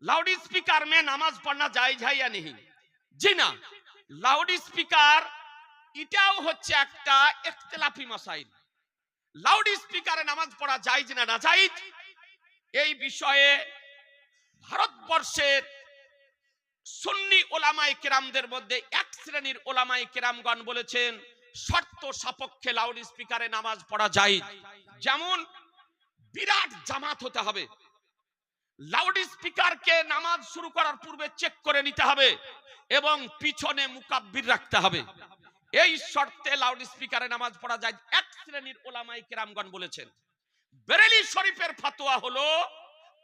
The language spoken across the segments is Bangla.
लाउड स्पीकर में नमाज पढ़ना जायज है या नहीं? जी ना, लाउड स्पीकर এটাও হচ্ছে একটা ইখতিলাফি মাসাইল। লাউড স্পিকারে নামাজ পড়া জায়েজ না নাজায়েজ, এই বিষয়ে ভারতবর্ষের সুন্নি ওলামায়ে কেরামদের মধ্যে এক শ্রেণীর ওলামায়ে কেরামগণ বলেছেন শর্ত সাপেক্ষে লাউড স্পিকারে নামাজ পড়া জায়েজ। যেমন বিরাট জামাত হতে হবে, লাউড স্পিকারকে নামাজ শুরু করার পূর্বে চেক করে নিতে হবে এবং পিছনে মুকাব্বির রাখতে হবে। এই শর্তে লাউড স্পিকারে নামাজ পড়া যায় এক শ্রেণীর ওলামায়ে কেরামগণ বলেছেন। বেরেলি শরীফের ফতোয়া হলো,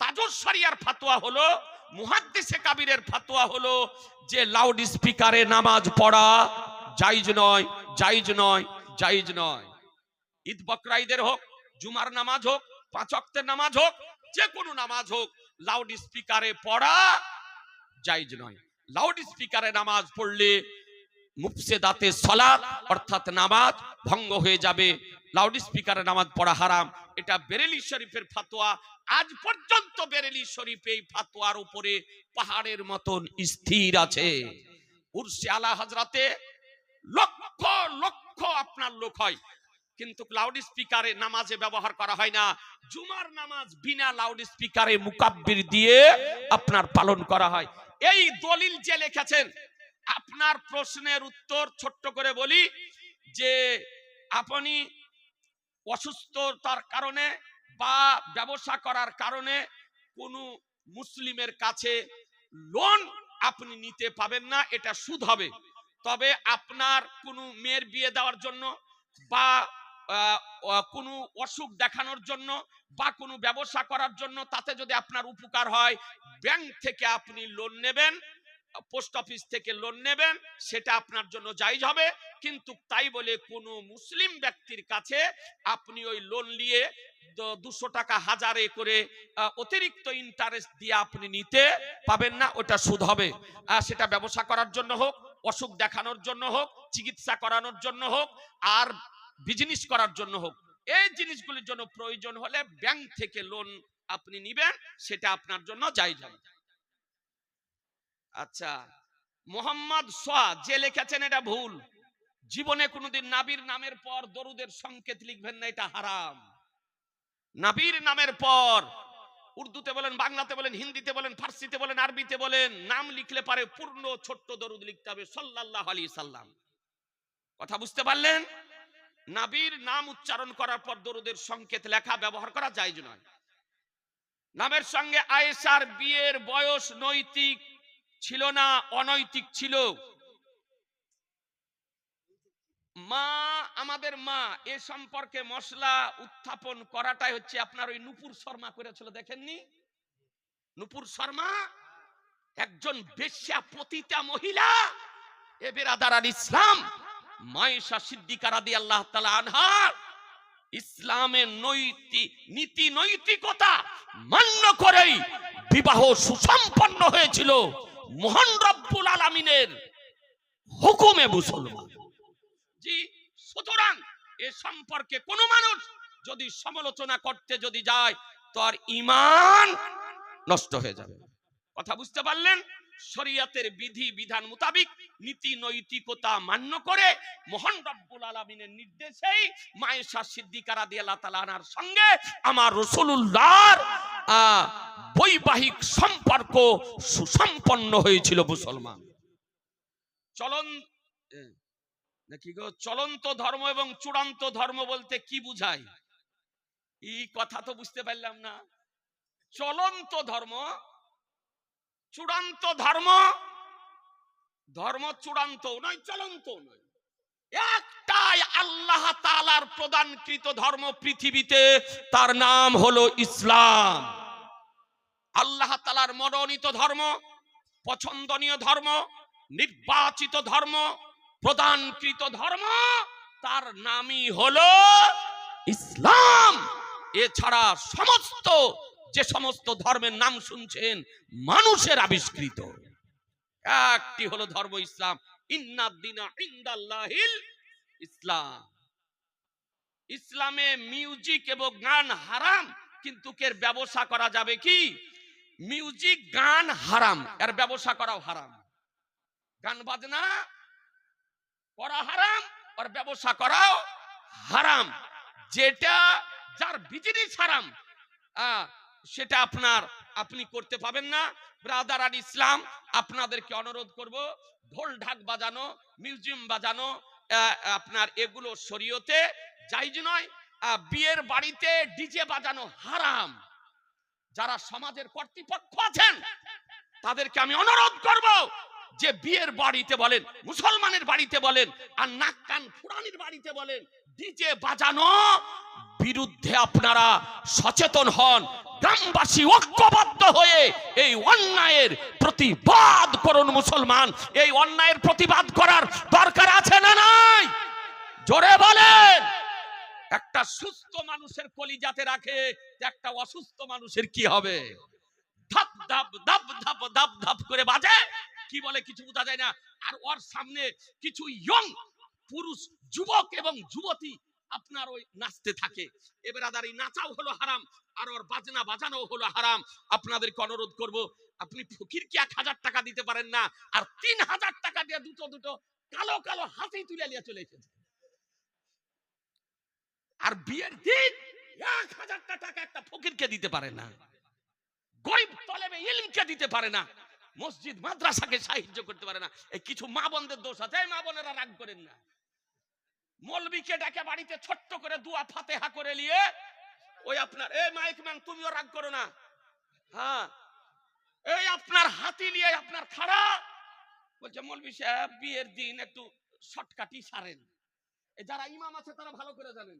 তাজুস শরিয়ার ফতোয়া হলো, মুহাদ্দিসে কাবীরের ফতোয়া হলো যে লাউড স্পিকারে নামাজ পড়া জায়েজ নয়, জায়েজ নয়, জায়েজ নয়। ঈদ বকরা ঈদের হোক, জুমার নামাজ হোক, পাঁচ ওয়াক্তের নামাজ হোক, যে কোনো নামাজ হোক, লাউড স্পিকারে পড়া জায়েজ নয়। লাউড স্পিকারে নামাজ পড়লে মুফসিদাতে সালাত অর্থাৎ নামাজ ভঙ্গ হয়ে যাবে। লাউড স্পিকারে নামাজ পড়া হারাম, এটা বেরেলি শরীফের ফতোয়া। আজ পর্যন্ত বেরেলি শরীফ এই ফতোয়ার উপরে পাহাড়ের মতন স্থির আছে। উরসে আলা হযরতে লক্ষ লক্ষ আপনার লোক হয়, কিন্তু লাউড স্পিকারে নামাজে ব্যবহার করা হয় না। জুমার নামাজ বিনা লাউড স্পিকারে মুকাব্বির দিয়ে আপনার পালন করা হয়। এই দলিল যে লিখেছেন, আপনার প্রশ্নের উত্তর ছোট্ট করে বলি যে আপনি অসুস্থতার কারণে বা ব্যবসা করার কারণে কোন মুসলিমের কাছে লোন আপনি নিতে পাবেন না, এটা সুদ হবে। তবে আপনার কোন মেয়ের বিয়ে দেওয়ার জন্য বা কোনো অসুখ দেখানোর জন্য বা কোনো ব্যবসা করার জন্য, তাতে যদি আপনার উপকার হয়, ব্যাংক থেকে আপনি লোন নেবেন, পোস্ট অফিস থেকে লোন নেবেন, সেটা আপনার জন্য জায়েজ হবে। কিন্তু তাই বলে কোন মুসলিম ব্যক্তির কাছে আপনি ওই লোন নিয়ে 200 টাকা হাজারে করে অতিরিক্ত ইন্টারেস্ট দিয়ে আপনি নিতে পাবেন না, ওটা সুদ হবে। সেটা ব্যবসা করার জন্য হোক, অসুখ দেখানোর জন্য হোক, চিকিৎসা করানোর জন্য হোক, আর বিজনেস করার জন্য হোক, এই জিনিসগুলির জন্য প্রয়োজন হলে ব্যাংক থেকে লোন আপনি নেবেন, সেটা আপনার জন্য জায়েজ হবে। আচ্ছা, মোহাম্মদ সোয়া যে লিখেছেন এটা ভুল। জীবনে কোনোদিন নবীর নামের পর দরুদের সংকেত লিখবেন না, এটা হারাম। নবীর নামের পর উর্দুতে বলেন, বাংলাতে বলেন, হিন্দিতে বলেন, ফার্সিতে বলেন, আরবিতে বলেন, নাম লিখলে পারে পূর্ণ ছোট্ট দরুদ লিখতে হবে, সাল্লাল্লাহু আলাইহি সাল্লাম। কথা বুঝতে পারলেন? নবীর নাম উচ্চারণ করার পর দরুদের সংকেত লেখা ব্যবহার করা জায়েজ নয়। নামের সঙ্গে আয়েশার বিয়ের বয়স নৈতিক ছিল না অনৈতিক ছিল? মা, আমাদের মা, এ সম্পর্কে মশলা উত্থাপন করাটাই হচ্ছে আপনার ওই নূপুর শর্মা করেছিল, দেখেননি? নূপুর শর্মা একজন বেশ্যা পতিতা মহিলা। এ বেরাদার আল ইসলাম, মায়েশা সিদ্দিকা রাদিয়াল্লাহু তাআলা আনহা ইসলামের নীতি নৈতিকতা মান্য করেই বিবাহ সুসম্পন্ন হয়েছিল মহান রব্বুল আলামিনের হুকুমে মুসলমান। জি, সুতরাং এ সম্পর্কে কোন মানুষ যদি সমালোচনা করতে যদি যায়, তার ঈমান নষ্ট হয়ে যাবে। কথা বুঝতে পারলেন? শরীয়তের বিধি বিধান মোতাবেক নীতি নৈতিকতা মান্য করে মহান রব্বুল আলামিনের নির্দেশেই মায়েশা সিদ্দিকা রাদিয়াল্লাহু তাআলা আনহার সঙ্গে আমার রাসূলুল্লাহর বৈবাহিক সম্পর্ক সুসম্পন্ন হয়েছিল মুসলমান। চলন্ত ধর্ম এবং চূড়ান্ত ধর্ম বলতে কি বুঝায়? এই কথা তো বুঝতে পারলাম না। চলন্ত ধর্ম, চূড়ান্ত ধর্ম, ধর্ম চূড়ান্ত নয়, চলন্ত নয়, একটাই আল্লাহ তাআলার প্রদানকৃত ধর্ম পৃথিবীতে, তার নাম হলো ইসলাম। আল্লাহ তাআলার মনোনীত ধর্ম, পছন্দনীয় ধর্ম, নির্বাচিত ধর্ম, প্রদানকৃত ধর্ম, তার নামই হলো ইসলাম। এছাড়া সমস্ত যে সমস্ত ধর্মের নাম শুনছেন মানুষের আবিষ্কৃত, একটি হলো ধর্ম ইসলাম। ইন্নাদ দীনা ইনদাল্লাহিল ইসলাম। ইসলামে মিউজিক এবং গান হারাম, কিন্তু এর ব্যবসা করা যাবে কি? মিউজিক গান হারাম, এর ব্যবসা করাও হারাম। গান বাজনা করা হারাম, আর ব্যবসা করাও হারাম। যেটা যার বিজনেস হারাম সেটা আপনি করতে পাবেন না। ব্রাদার আর ইসলাম, আপনাদেরকে অনুরোধ করব, ঢোল ঢাক বাজানো, মিউজিয়াম বাজানো আপনার এগুলো শরীয়তে জায়েজ নয়। বিয়ের বাড়িতে ডিজে বাজানো হারাম। যারা সমাজের কর্তৃপক্ষ আছেন তাদেরকে আমি অনুরোধ করব যে বিয়ের বাড়িতে বলেন, মুসলমানের বাড়িতে বলেন, আর নাক কান ফুরানির বাড়িতে বলেন, ডিজে বাজানো বিরুদ্ধে আপনারা সচেতন হন। গ্রামবাসী ঐক্যবদ্ধ হয়ে এই অন্যায়ের প্রতিবাদ করুন। মুসলমান, এই অন্যায়ের প্রতিবাদ করার দরকার আছে না নাই? জোরে বলেন। একটা সুস্থ মানুষের কলিজাতে রাখে, একটা অসুস্থ মানুষের কি হবে? ধাপ ধাপ ধাপ ধাপ ধাপ ধাপ করে বাজে, কি বলে কিছু বোঝা যায় না। আর ওর সামনে কিছু ইয়ং পুরুষ, যুবক এবং যুবতী আপনার ওই নাচতে থাকে। এবার আর এই নাচাও হলো হারাম, আর ওর বাজনা বাজানো হলো হারাম। আপনাদেরকে অনুরোধ করব, আপনি ফকিরকে 1000 টাকা দিতে পারেন না, আর 3000 টাকা দিয়ে দুটো কালো কালো হাতি তুলে নিয়ে চলে এসেছে। আর বিয়ের দিন 1000 টাকা একটা ফকিরকে দিতে পারে না, গরিব তলেবে ইলমকে দিতে পারে না, মসজিদ মাদ্রাসাকে সাহায্য করতে পারে না। এই কিছু মা বোনদের দোষ আছে। মা বোনেরা রাগ করেন না। মৌলবীকে ডাকে বাড়িতে ছোট্ট করে দুয়া ফাতেহা করে নিয়ে ওই আপনার এই মাইক ম্যান তুমিও রাগ করো না, হ্যাঁ, এই আপনার হাতি নিয়ে আপনার খাড়া বলছে মৌলবী সাহেব বিয়ের দিন একটু শর্টকাটই সারেন। যারা ইমাম আছে তারা ভালো করে জানেন।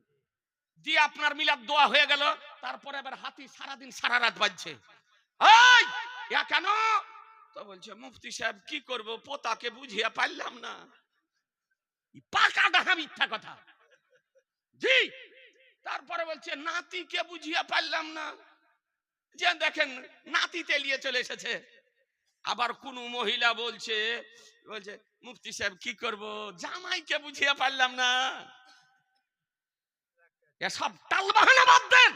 দিয়ে আপনার মিলাদ দোয়া হয়ে গেল, তারপরে এবার হাতি সারাদিন সারা রাত বাজছে। এই কেন? তো বলছে মুফতি সাহেব কি করব, পোতাকে বুঝিয়ে পারলাম না। পাকা ডাহা মিথ্যা কথা। জি, তারপরে বলছে নাতিকে বুঝিয়ে পারলাম না। যে দেখেন নাতি তেলিয়ে চলে এসেছে। আবার কোন মহিলা বলছে মুফতি সাহেব কি করব, জামাইকে বুঝিয়ে পারলাম না। এসব টালবাহানা বাদ দেন।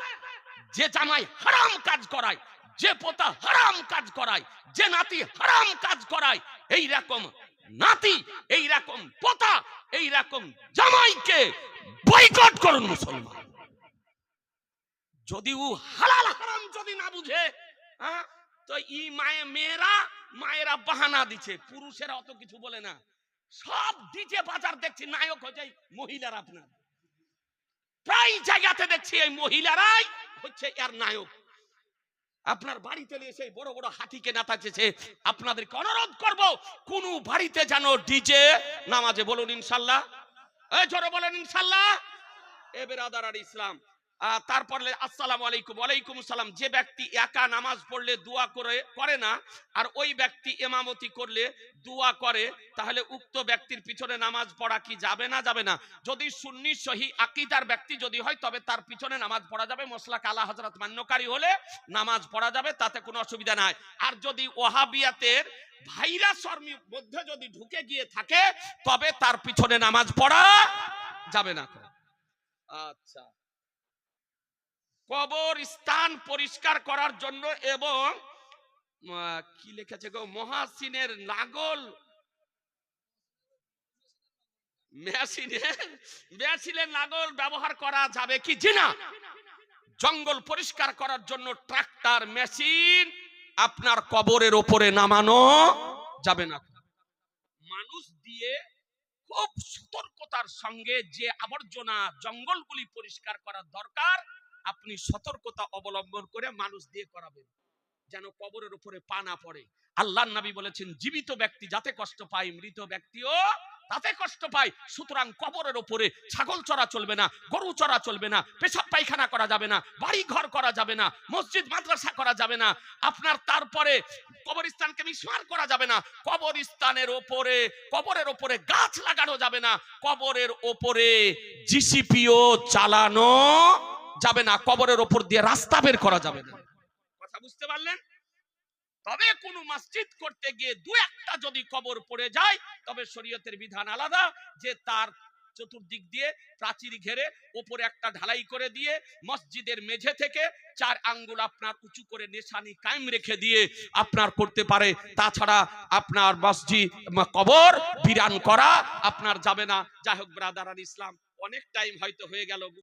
যে জামাই হারাম কাজ করায়, যে পোতা হারাম কাজ করায়, যে নাতি হারাম কাজ করায়, এই রকম নাতি, এই রকম পোতা, এই রকম জামাইকে বয়কট করুন মুসলমান। যদি ও হালাল হারাম যদি না বুঝে, তো ই মায়েরা বাহানা দিচ্ছে, পুরুষেরা অত কিছু বলে না। সব ডিজে বাজার দেখছি নায়ক হয়ে যায় মহিলারা। আপনার প্রায় জায়গাতে দেখছি এই মহিলারাই হচ্ছে এর নায়ক। আপনার বাড়িতে এসে বড় বড় হাতিকে নাচাচ্ছে। আপনাদেরকে অনুরোধ করব, কোন বাড়িতে যেন ডিজে নামাজে বলুন ইনশাল্লাহ, জোরে বলেন ইনশাল্লাহ। এ বেরাদার আর ইসলাম, তারপরে আসসালামু আলাইকুম, ওয়ালাইকুম আসসালাম। যে ব্যক্তি একা নামাজ পড়লে দোয়া করে না, আর ওই ব্যক্তি ইমামতি করলে দোয়া করে, তাহলে উক্ত ব্যক্তির পিছনে নামাজ পড়া কি যাবে না? যাবে না। যদি সুন্নি সহি আকীদার ব্যক্তি যদি হয় তবে তার পিছনে নামাজ পড়া যাবে। মসলাক আলা হযরত মান্যকারী হলে নামাজ পড়া যাবে, তাতে কোনো অসুবিধা নাই। আর যদি ওয়াহাবিয়াতের ভাইরাসের মধ্যে যদি ঢুকে গিয়ে থাকে তবে তার পিছনে নামাজ পড়া যাবে না। আচ্ছা, কবর স্থান পরিষ্কার করার জন্য এবং কি লিখেছে গো, মহাসিনের নাগল মেশিনের নাগল ব্যবহার করা যাবে কি? জি না। জঙ্গল পরিষ্কার করার জন্য ট্রাক্টর মেশিন আপনার কবরের উপরে নামানো যাবে না। মানুষ দিয়ে খুব সতর্কতার সঙ্গে যে আবর্জনা জঙ্গলগুলি পরিষ্কার করার দরকার, আপনি সতর্কতা অবলম্বন করে মানুষ দিয়ে করাবেন, যেন কবরের উপরে পা না পড়ে। আল্লাহর নবী বলেছেন জীবিত ব্যক্তি যাতে কষ্ট পায়, মৃত ব্যক্তিও তাতে কষ্ট পায়। সুতরাং কবরের উপরে ছাগল চড়া চলবে না, গরু চড়া চলবে না, পেশাব পায়খানা করা যাবে না, বাড়ি ঘর করা যাবে না, মসজিদ মাদ্রাসা করা যাবে না। আপনার তারপরে কবরস্থানকে মিসমার করা যাবে না। কবরের উপরে গাছ লাগানো যাবে না। কবরের উপরে জিসিপিও চালানো যাবে না। কবরের উপর দিয়ে রাস্তা বের করা যাবে না। কথা বুঝতে পারলেন? তবে কোন মসজিদ করতে গিয়ে দু একটা যদি কবর পড়ে যায় তবে শরীয়তের বিধান আলাদা, যে তার চতুর্দিক দিয়ে প্রাচীর ঘেরে ওপরে একটা ঢালাই করে দিয়ে মসজিদের মেঝে থেকে 4 আঙ্গুল আপনার উঁচু করে নিশানি কায়েম রেখে দিয়ে আপনার করতে পারে। তাছাড়া আপনার মসজিদ কবর বিরান করা আপনার যাবে না। যাই হোক ব্রাদার আর ইসলাম, অনেক টাইম হয়তো হয়ে গেল।